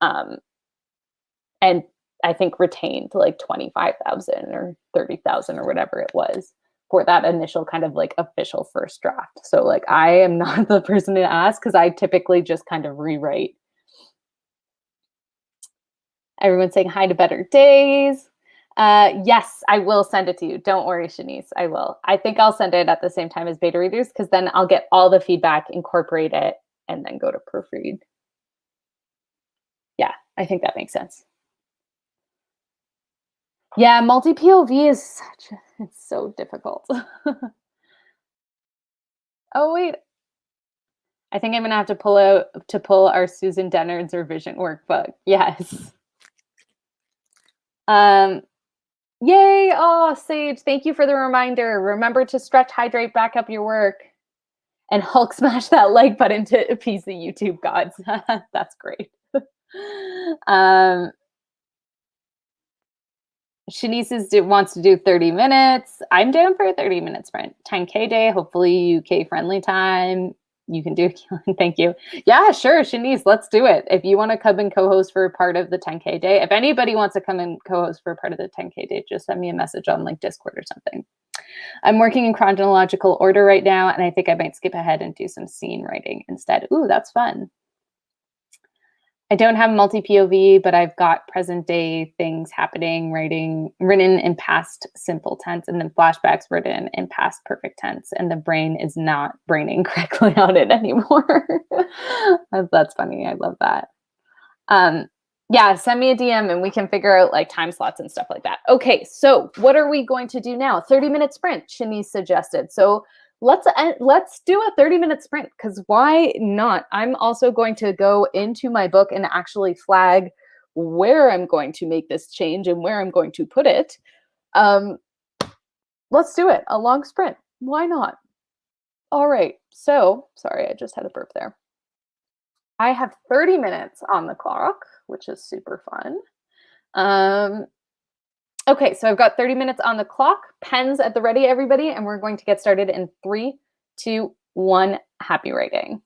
And I think retained like 25,000 or 30,000 or whatever it was for that initial kind of like official first draft. So like I am not the person to ask because I typically just kind of rewrite. Everyone's saying hi to Better Days. Yes, I will send it to you. Don't worry, Shanice. I will. I think I'll send it at the same time as beta readers because then I'll get all the feedback, incorporate it, and then go to proofread. Yeah, I think that makes sense. Yeah, multi-POV is it's so difficult. Oh, wait. I think I'm going to have to pull our Susan Dennard's revision workbook. Yes. Yay. Oh, Sage, thank you for the reminder. Remember to stretch, hydrate, back up your work. And Hulk smash that like button to appease the YouTube gods. That's great. Shanice wants to do 30 minutes. I'm down for a 30-minute sprint. 10K day, hopefully UK friendly time. You can do it. Thank you. Yeah, sure, Shanice, let's do it. If you want to come and co-host for a part of the 10K day, if anybody wants to come and co-host for a part of the 10K day, just send me a message on like Discord or something. I'm working in chronological order right now, and I think I might skip ahead and do some scene writing instead. Ooh, that's fun. I don't have multi-POV, but I've got present day things happening, written in past simple tense, and then flashbacks written in past perfect tense, and the brain is not braining correctly on it anymore. That's funny. I love that. Yeah, send me a DM and we can figure out like time slots and stuff like that. Okay, so what are we going to do now? 30-minute sprint, Shanice suggested. So let's do a 30-minute sprint because why not? I'm also going to go into my book and actually flag where I'm going to make this change and where I'm going to put it. Let's do it. A long sprint. Why not? All right. So, sorry, I just had a burp there. I have 30 minutes on the clock, which is super fun. Okay, so I've got 30 minutes on the clock, pens at the ready, everybody, and we're going to get started in 3, 2, 1. Happy writing.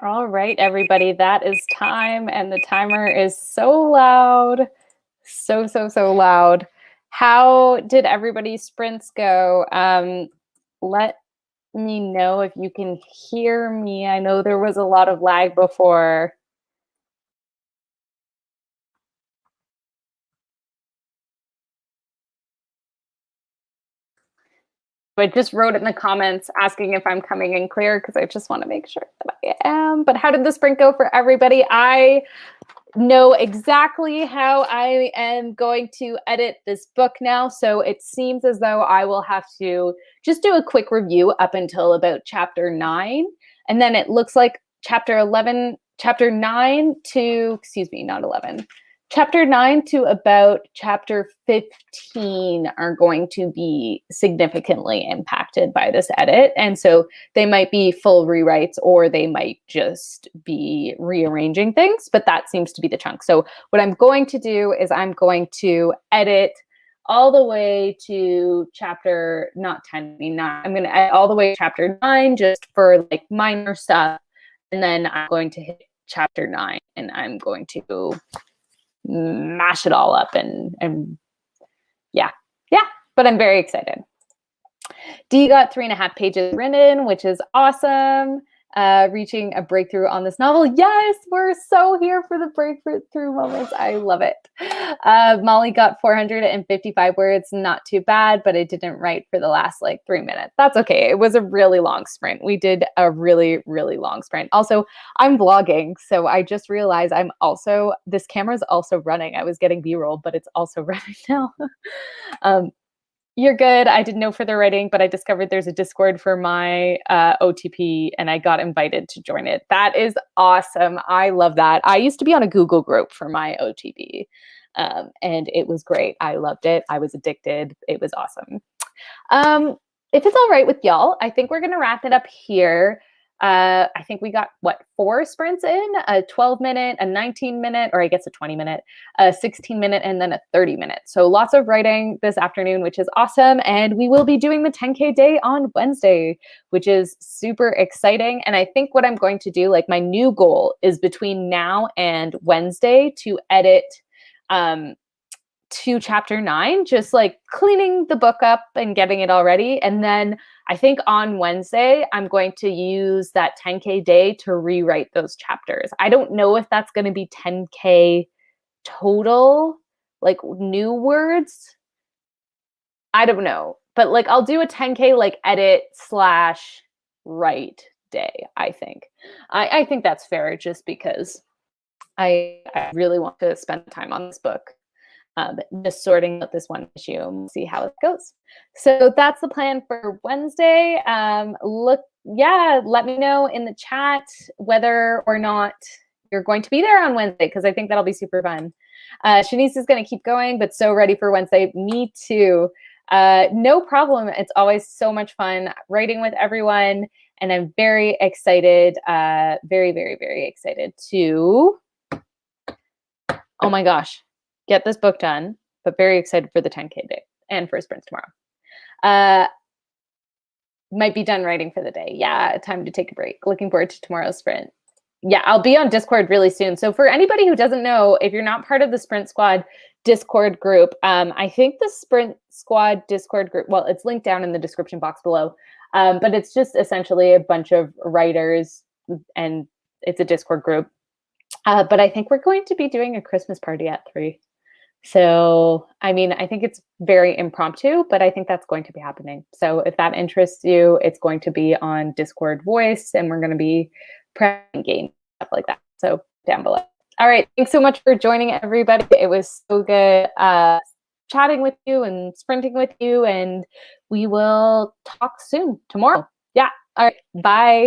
All right, everybody, that is time, and the timer is so loud. So loud. How did everybody's sprints go? Let me know if you can hear me. I know there was a lot of lag before. I just wrote in the comments asking if I'm coming in clear because I just want to make sure that I am. But how did the sprint go for everybody? I know exactly how I am going to edit this book now. So it seems as though I will have to just do a quick review up until about chapter 9. And then it looks like chapter 9 to, excuse me, not 11. Chapter 9 to about chapter 15 are going to be significantly impacted by this edit. And so they might be full rewrites or they might just be rearranging things, but that seems to be the chunk. So what I'm going to do is I'm going to edit all the way to chapter, not 10, I'm going to edit all the way to chapter 9 just for like minor stuff. And then I'm going to hit chapter 9 and I'm going to mash it all up and yeah, but I'm very excited. Dee got 3.5 pages written, which is awesome. Reaching a breakthrough on this novel. Yes, we're so here for the breakthrough moments. I love it. Molly got 455 words. Not too bad, but it didn't write for the last like 3 minutes. That's okay. It was a really long sprint. We did a really, really long sprint. Also, I'm vlogging, so I just realized this camera's also running. I was getting B-roll, but it's also running now. You're good. I did no further writing, but I discovered there's a Discord for my OTP and I got invited to join it. That is awesome. I love that. I used to be on a Google group for my OTP and it was great. I loved it. I was addicted. It was awesome. If it's all right with y'all, I think we're going to wrap it up here. I think we got, 4 sprints in, a 12-minute, a 19-minute, or I guess a 20-minute, a 16-minute, and then a 30-minute. So lots of writing this afternoon, which is awesome. And we will be doing the 10K day on Wednesday, which is super exciting. And I think what I'm going to do, like my new goal is between now and Wednesday to edit to chapter 9, just like cleaning the book up and getting it all ready. And then I think on Wednesday, I'm going to use that 10K day to rewrite those chapters. I don't know if that's going to be 10K total, like new words. I don't know. But like I'll do a 10K like edit / write day, I think. I think that's fair just because I really want to spend time on this book. Just sorting out this one issue and see how it goes. So that's the plan for Wednesday. Let me know in the chat whether or not you're going to be there on Wednesday, because I think that'll be super fun. Shanice is going to keep going, but so ready for Wednesday. Me too. No problem. It's always so much fun writing with everyone, and I'm very excited, very, very, very excited to, oh my gosh, get this book done, but very excited for the 10K day and for sprints tomorrow. Might be done writing for the day. Yeah, time to take a break. Looking forward to tomorrow's sprint. Yeah, I'll be on Discord really soon. So for anybody who doesn't know, if you're not part of the Sprint Squad Discord group, I think the Sprint Squad Discord group, well, it's linked down in the description box below, but it's just essentially a bunch of writers and it's a Discord group. But I think we're going to be doing a Christmas party at 3. So, I mean, I think it's very impromptu, but I think that's going to be happening. So if that interests you, it's going to be on Discord voice and we're going to be playing games, stuff like that. So down below. All right. Thanks so much for joining, everybody. It was so good chatting with you and sprinting with you, and we will talk soon tomorrow. Yeah. All right. Bye.